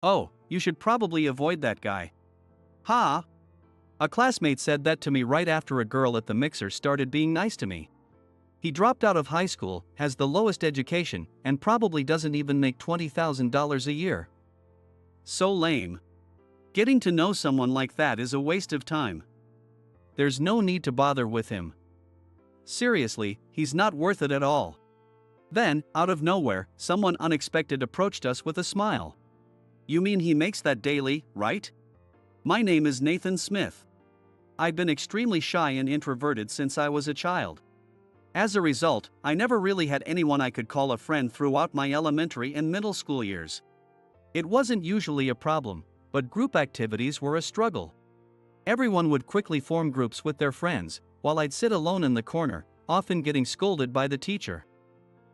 Oh, you should probably avoid that guy. Ha! A classmate said that to me right after a girl at the mixer started being nice to me. He dropped out of high school, has the lowest education, and probably doesn't even make $20,000 a year. So lame. Getting to know someone like that is a waste of time. There's no need to bother with him. Seriously, he's not worth it at all. Then, out of nowhere, someone unexpected approached us with a smile. You mean he makes that daily, right? My name is Nathan Smith. I've been extremely shy and introverted since I was a child. As a result, I never really had anyone I could call a friend throughout my elementary and middle school years. It wasn't usually a problem, but group activities were a struggle. Everyone would quickly form groups with their friends, while I'd sit alone in the corner, often getting scolded by the teacher.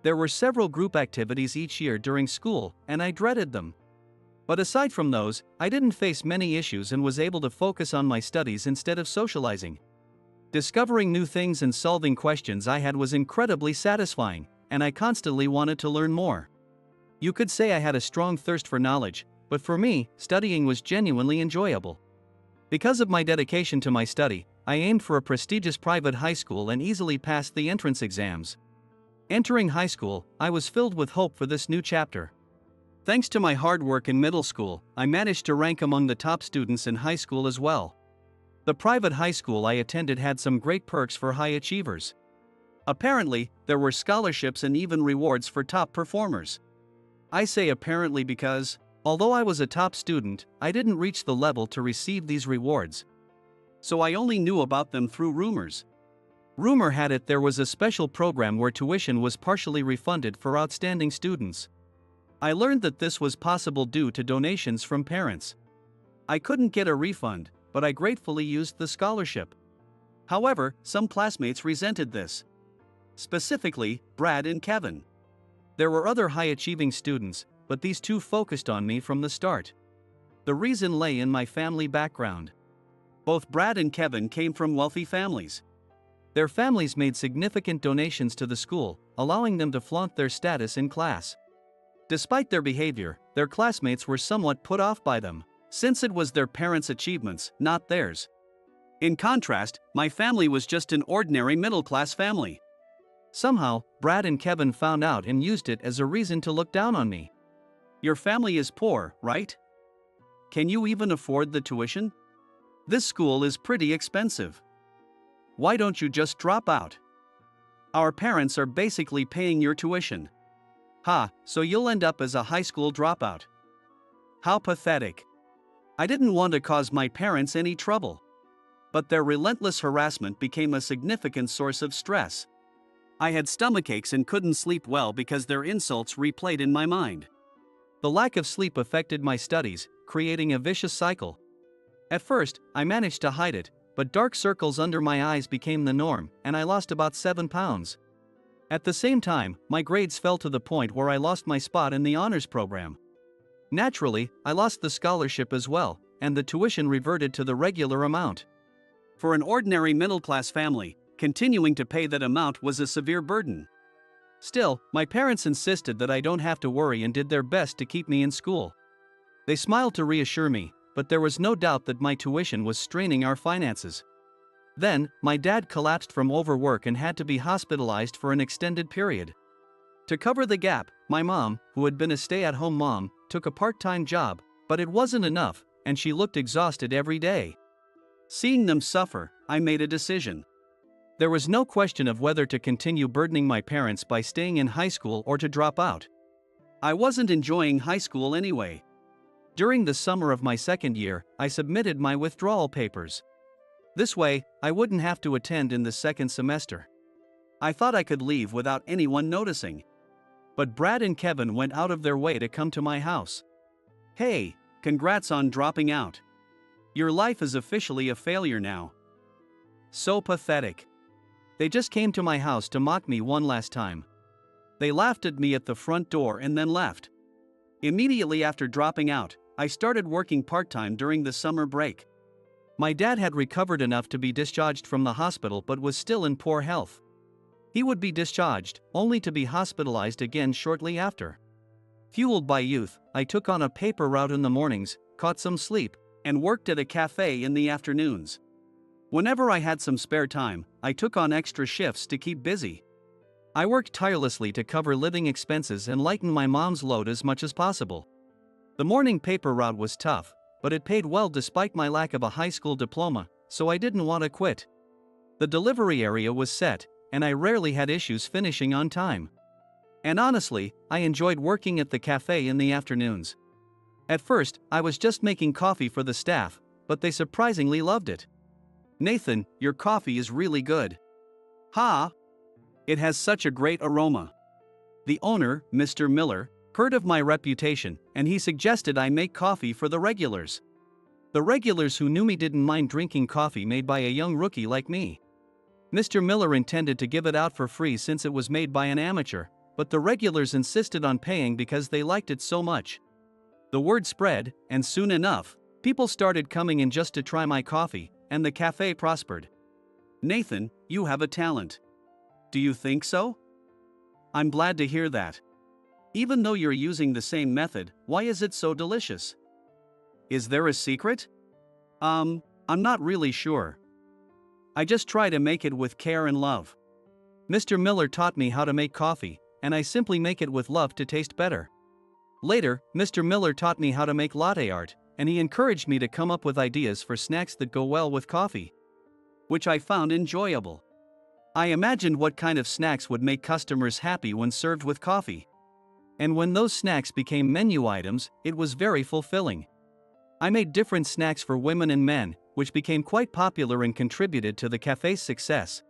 There were several group activities each year during school, and I dreaded them. But aside from those, I didn't face many issues and was able to focus on my studies instead of socializing. Discovering new things and solving questions I had was incredibly satisfying, and I constantly wanted to learn more. You could say I had a strong thirst for knowledge, but for me, studying was genuinely enjoyable. Because of my dedication to my study, I aimed for a prestigious private high school and easily passed the entrance exams. Entering high school, I was filled with hope for this new chapter. Thanks to my hard work in middle school, I managed to rank among the top students in high school as well. The private high school I attended had some great perks for high achievers. Apparently, there were scholarships and even rewards for top performers. I say apparently because, although I was a top student, I didn't reach the level to receive these rewards. So I only knew about them through rumors. Rumor had it there was a special program where tuition was partially refunded for outstanding students. I learned that this was possible due to donations from parents. I couldn't get a refund, but I gratefully used the scholarship. However, some classmates resented this. Specifically, Brad and Kevin. There were other high-achieving students, but these two focused on me from the start. The reason lay in my family background. Both Brad and Kevin came from wealthy families. Their families made significant donations to the school, allowing them to flaunt their status in class. Despite their behavior, their classmates were somewhat put off by them, since it was their parents' achievements, not theirs. In contrast, my family was just an ordinary middle-class family. Somehow, Brad and Kevin found out and used it as a reason to look down on me. Your family is poor, right? Can you even afford the tuition? This school is pretty expensive. Why don't you just drop out? Our parents are basically paying your tuition. Ha, so you'll end up as a high school dropout. How pathetic. I didn't want to cause my parents any trouble. But their relentless harassment became a significant source of stress. I had stomachaches and couldn't sleep well because their insults replayed in my mind. The lack of sleep affected my studies, creating a vicious cycle. At first, I managed to hide it, but dark circles under my eyes became the norm, and I lost about 7 pounds. At the same time, my grades fell to the point where I lost my spot in the honors program. Naturally, I lost the scholarship as well, and the tuition reverted to the regular amount. For an ordinary middle-class family, continuing to pay that amount was a severe burden. Still, my parents insisted that I don't have to worry and did their best to keep me in school. They smiled to reassure me, but there was no doubt that my tuition was straining our finances. Then, my dad collapsed from overwork and had to be hospitalized for an extended period. To cover the gap, my mom, who had been a stay-at-home mom, took a part-time job, but it wasn't enough, and she looked exhausted every day. Seeing them suffer, I made a decision. There was no question of whether to continue burdening my parents by staying in high school or to drop out. I wasn't enjoying high school anyway. During the summer of my second year, I submitted my withdrawal papers. This way, I wouldn't have to attend in the second semester. I thought I could leave without anyone noticing. But Brad and Kevin went out of their way to come to my house. Hey, congrats on dropping out. Your life is officially a failure now. So pathetic. They just came to my house to mock me one last time. They laughed at me at the front door and then left. Immediately after dropping out, I started working part-time during the summer break. My dad had recovered enough to be discharged from the hospital but was still in poor health. He would be discharged, only to be hospitalized again shortly after. Fueled by youth, I took on a paper route in the mornings, caught some sleep, and worked at a cafe in the afternoons. Whenever I had some spare time, I took on extra shifts to keep busy. I worked tirelessly to cover living expenses and lighten my mom's load as much as possible. The morning paper route was tough, but it paid well despite my lack of a high school diploma, so I didn't want to quit. The delivery area was set, and I rarely had issues finishing on time. And honestly, I enjoyed working at the cafe in the afternoons. At first, I was just making coffee for the staff, but they surprisingly loved it. "Nathan, your coffee is really good." "Ha! It has such a great aroma." The owner, Mr. Miller, heard of my reputation, and he suggested I make coffee for the regulars. The regulars who knew me didn't mind drinking coffee made by a young rookie like me. Mr. Miller intended to give it out for free since it was made by an amateur, but the regulars insisted on paying because they liked it so much. The word spread, and soon enough, people started coming in just to try my coffee, and the cafe prospered. "Nathan, you have a talent." "Do you think so?" "I'm glad to hear that. Even though you're using the same method, why is it so delicious?" "Is there a secret?" I'm not really sure. I just try to make it with care and love. Mr. Miller taught me how to make coffee, and I simply make it with love to taste better. Later, Mr. Miller taught me how to make latte art, and he encouraged me to come up with ideas for snacks that go well with coffee, which I found enjoyable. I imagined what kind of snacks would make customers happy when served with coffee. And when those snacks became menu items, it was very fulfilling. I made different snacks for women and men, which became quite popular and contributed to the cafe's success.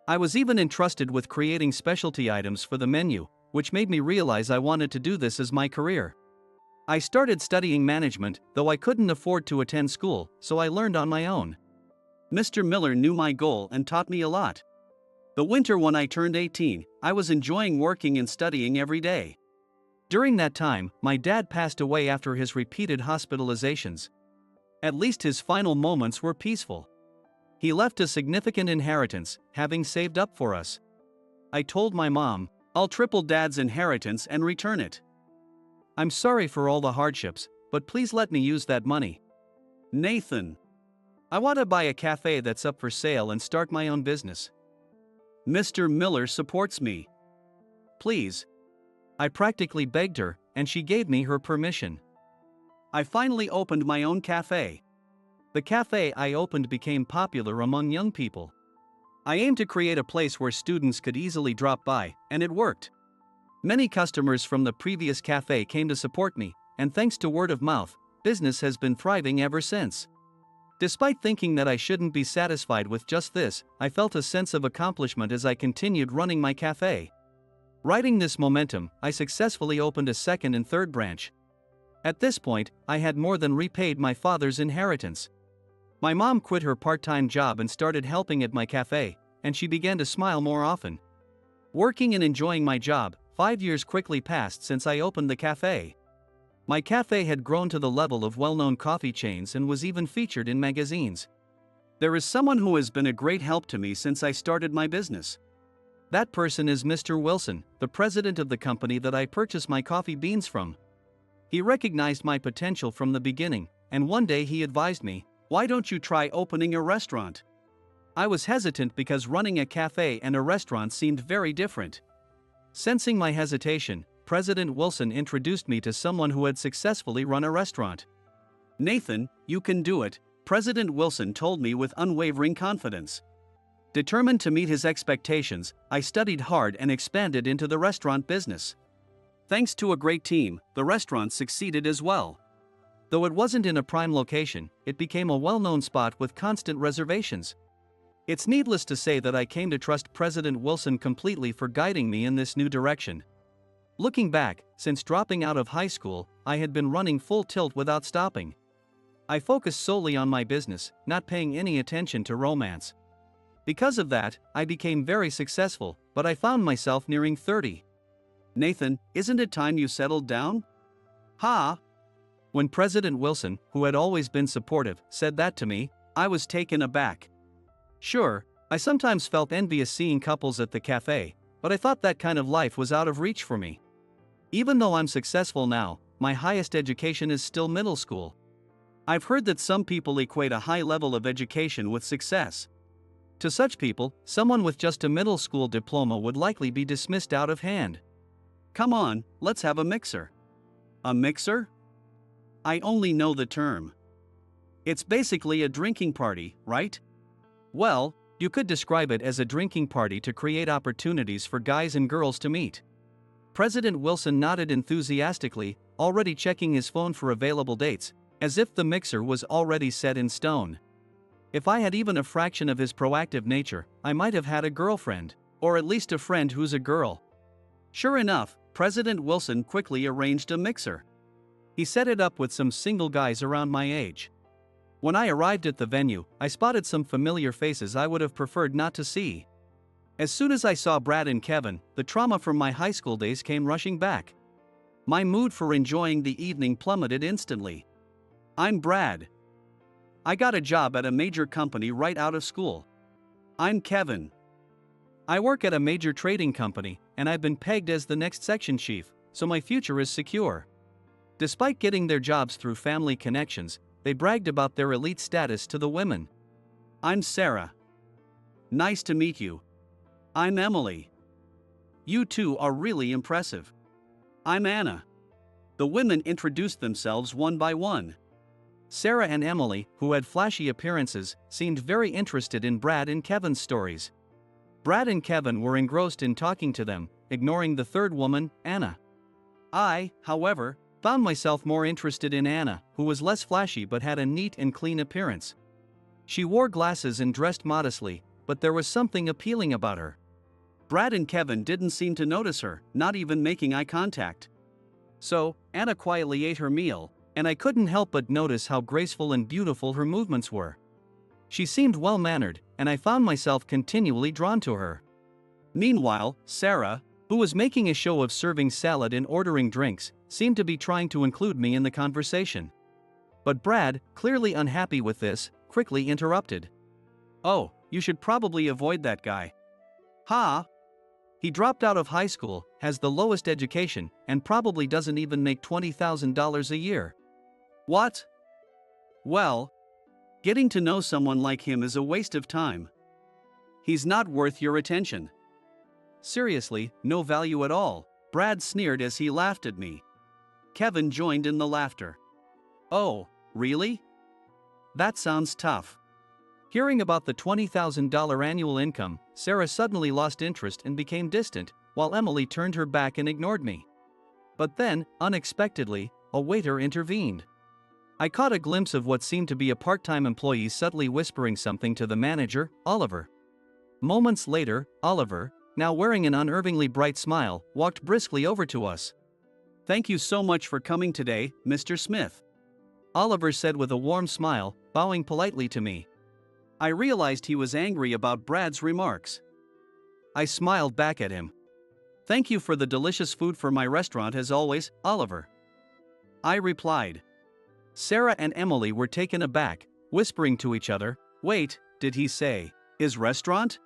I was even entrusted with creating specialty items for the menu, which made me realize I wanted to do this as my career. I started studying management, though I couldn't afford to attend school, so I learned on my own. Mr. Miller knew my goal and taught me a lot. The winter when I turned 18, I was enjoying working and studying every day. During that time, my dad passed away after his repeated hospitalizations. At least his final moments were peaceful. He left a significant inheritance, having saved up for us. I told my mom, "I'll triple Dad's inheritance and return it. I'm sorry for all the hardships, but please let me use that money." "Nathan, I want to buy a cafe that's up for sale and start my own business. Mr. Miller supports me. Please." I practically begged her, and she gave me her permission. I finally opened my own cafe. The cafe I opened became popular among young people. I aimed to create a place where students could easily drop by, and it worked. Many customers from the previous cafe came to support me, and thanks to word of mouth, business has been thriving ever since. Despite thinking that I shouldn't be satisfied with just this, I felt a sense of accomplishment as I continued running my cafe. Riding this momentum, I successfully opened a second and third branch. At this point, I had more than repaid my father's inheritance. My mom quit her part-time job and started helping at my cafe, and she began to smile more often. Working and enjoying my job, 5 years quickly passed since I opened the cafe. My cafe had grown to the level of well-known coffee chains and was even featured in magazines. There is someone who has been a great help to me since I started my business. That person is Mr. Wilson, the president of the company that I purchased my coffee beans from. He recognized my potential from the beginning, and one day he advised me, "Why don't you try opening a restaurant?" I was hesitant because running a cafe and a restaurant seemed very different. Sensing my hesitation, President Wilson introduced me to someone who had successfully run a restaurant. "Nathan, you can do it," President Wilson told me with unwavering confidence. Determined to meet his expectations, I studied hard and expanded into the restaurant business. Thanks to a great team, the restaurant succeeded as well. Though it wasn't in a prime location, it became a well-known spot with constant reservations. It's needless to say that I came to trust President Wilson completely for guiding me in this new direction. Looking back, since dropping out of high school, I had been running full tilt without stopping. I focused solely on my business, not paying any attention to romance. Because of that, I became very successful, but I found myself nearing 30. "Nathan, isn't it time you settled down?" "Ha!" When President Wilson, who had always been supportive, said that to me, I was taken aback. Sure, I sometimes felt envious seeing couples at the cafe, but I thought that kind of life was out of reach for me. Even though I'm successful now, my highest education is still middle school. I've heard that some people equate a high level of education with success. To such people, someone with just a middle school diploma would likely be dismissed out of hand. Come on, let's have a mixer. A mixer? I only know the term. It's basically a drinking party, right? Well, you could describe it as a drinking party to create opportunities for guys and girls to meet. President Wilson nodded enthusiastically, already checking his phone for available dates, as if the mixer was already set in stone. If I had even a fraction of his proactive nature, I might have had a girlfriend, or at least a friend who's a girl. Sure enough, President Wilson quickly arranged a mixer. He set it up with some single guys around my age. When I arrived at the venue, I spotted some familiar faces I would have preferred not to see. As soon as I saw Brad and Kevin, the trauma from my high school days came rushing back. My mood for enjoying the evening plummeted instantly. I'm Brad. I got a job at a major company right out of school. I'm Kevin. I work at a major trading company, and I've been pegged as the next section chief, so my future is secure. Despite getting their jobs through family connections, they bragged about their elite status to the women. I'm Sarah. Nice to meet you. I'm Emily. You two are really impressive. I'm Anna. The women introduced themselves one by one. Sarah and Emily, who had flashy appearances, seemed very interested in Brad and Kevin's stories. Brad and Kevin were engrossed in talking to them, ignoring the third woman, Anna. I, however, found myself more interested in Anna, who was less flashy but had a neat and clean appearance. She wore glasses and dressed modestly, but there was something appealing about her. Brad and Kevin didn't seem to notice her, not even making eye contact. So, Anna quietly ate her meal, and I couldn't help but notice how graceful and beautiful her movements were. She seemed well-mannered, and I found myself continually drawn to her. Meanwhile, Sarah, who was making a show of serving salad and ordering drinks, seemed to be trying to include me in the conversation. But Brad, clearly unhappy with this, quickly interrupted. Oh, you should probably avoid that guy. Ha! He dropped out of high school, has the lowest education, and probably doesn't even make $20,000 a year. What? Well, getting to know someone like him is a waste of time. He's not worth your attention. Seriously, no value at all, Brad sneered as he laughed at me. Kevin joined in the laughter. Oh, really? That sounds tough. Hearing about the $20,000 annual income, Sarah suddenly lost interest and became distant, while Emily turned her back and ignored me. But then, unexpectedly, a waiter intervened. I caught a glimpse of what seemed to be a part-time employee subtly whispering something to the manager, Oliver. Moments later, Oliver, now wearing an unervingly bright smile, walked briskly over to us. Thank you so much for coming today, Mr. Smith. Oliver said with a warm smile, bowing politely to me. I realized he was angry about Brad's remarks. I smiled back at him. Thank you for the delicious food for my restaurant as always, Oliver. I replied. Sarah and Emily were taken aback, whispering to each other, Wait, did he say, his restaurant?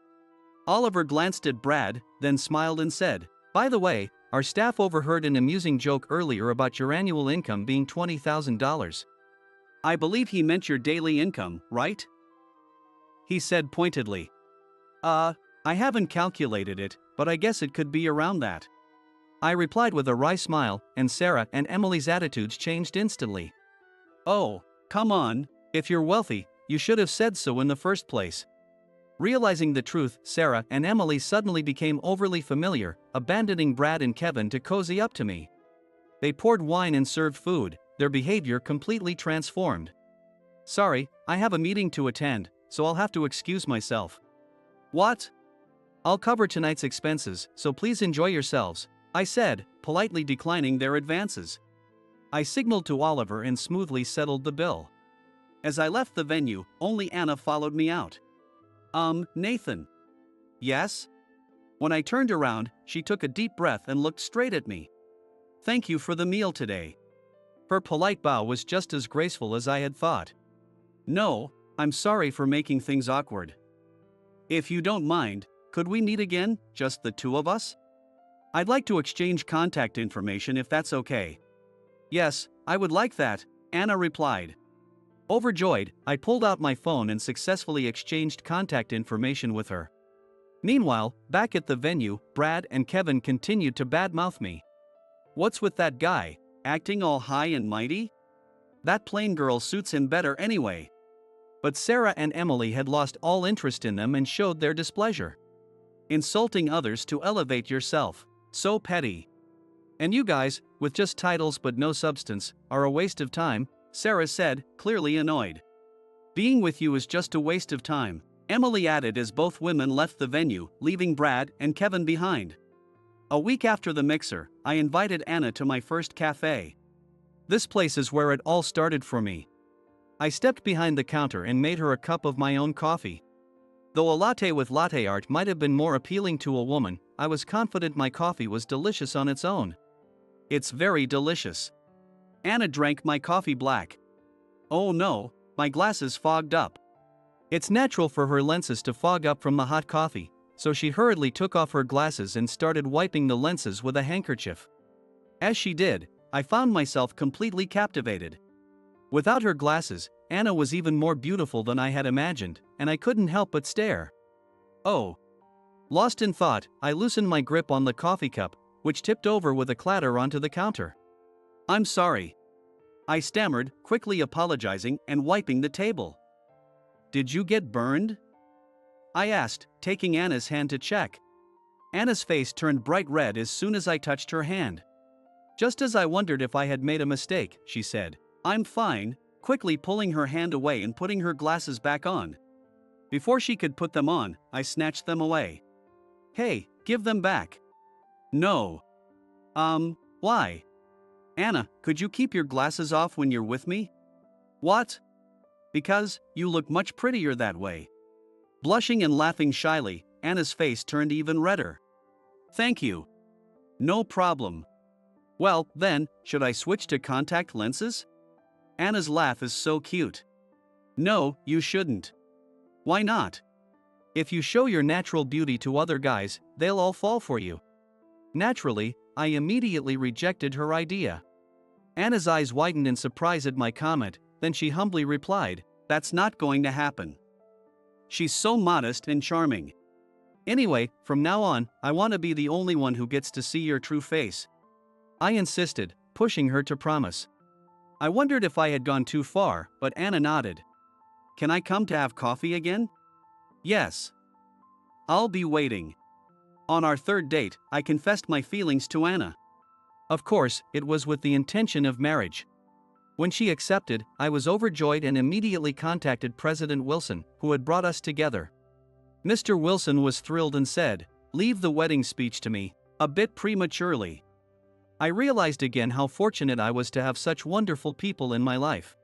Oliver glanced at Brad, then smiled and said, By the way, our staff overheard an amusing joke earlier about your annual income being $20,000. I believe he meant your daily income, right? He said pointedly. I haven't calculated it, but I guess it could be around that. I replied with a wry smile, and Sarah and Emily's attitudes changed instantly. Oh, come on, if you're wealthy, you should have said so in the first place. Realizing the truth, Sarah and Emily suddenly became overly familiar, abandoning Brad and Kevin to cozy up to me. They poured wine and served food, their behavior completely transformed. Sorry, I have a meeting to attend, so I'll have to excuse myself. What? I'll cover tonight's expenses, so please enjoy yourselves, I said, politely declining their advances. I signaled to Oliver and smoothly settled the bill. As I left the venue, only Anna followed me out. Nathan. Yes? When I turned around, she took a deep breath and looked straight at me. Thank you for the meal today. Her polite bow was just as graceful as I had thought. No, I'm sorry for making things awkward. If you don't mind, could we meet again, just the two of us? I'd like to exchange contact information if that's okay. Yes, I would like that, Anna replied. Overjoyed, I pulled out my phone and successfully exchanged contact information with her. Meanwhile, back at the venue, Brad and Kevin continued to badmouth me. What's with that guy, acting all high and mighty? That plain girl suits him better anyway. But Sarah and Emily had lost all interest in them and showed their displeasure. Insulting others to elevate yourself. So petty. And you guys, with just titles but no substance, are a waste of time, Sarah said, clearly annoyed. Being with you is just a waste of time, Emily added as both women left the venue, leaving Brad and Kevin behind. A week after the mixer, I invited Anna to my first cafe. This place is where it all started for me. I stepped behind the counter and made her a cup of my own coffee. Though a latte with latte art might have been more appealing to a woman, I was confident my coffee was delicious on its own. It's very delicious. Anna drank my coffee black. Oh no, my glasses fogged up. It's natural for her lenses to fog up from the hot coffee, so she hurriedly took off her glasses and started wiping the lenses with a handkerchief. As she did, I found myself completely captivated. Without her glasses, Anna was even more beautiful than I had imagined, and I couldn't help but stare. Oh. Lost in thought, I loosened my grip on the coffee cup, which tipped over with a clatter onto the counter. I'm sorry. I stammered, quickly apologizing and wiping the table. Did you get burned? I asked, taking Anna's hand to check. Anna's face turned bright red as soon as I touched her hand. Just as I wondered if I had made a mistake, she said, I'm fine, quickly pulling her hand away and putting her glasses back on. Before she could put them on, I snatched them away. Hey, give them back. No. Why? Anna, could you keep your glasses off when you're with me? What? Because, you look much prettier that way. Blushing and laughing shyly, Anna's face turned even redder. Thank you. No problem. Well, then, should I switch to contact lenses? Anna's laugh is so cute. No, you shouldn't. Why not? If you show your natural beauty to other guys, they'll all fall for you. Naturally, I immediately rejected her idea. Anna's eyes widened in surprise at my comment, then she humbly replied, That's not going to happen. She's so modest and charming. Anyway, from now on, I want to be the only one who gets to see your true face. I insisted, pushing her to promise. I wondered if I had gone too far, but Anna nodded. Can I come to have coffee again? Yes. I'll be waiting. On our third date, I confessed my feelings to Anna. Of course, it was with the intention of marriage. When she accepted, I was overjoyed and immediately contacted President Wilson, who had brought us together. Mr. Wilson was thrilled and said, Leave the wedding speech to me, a bit prematurely. I realized again how fortunate I was to have such wonderful people in my life.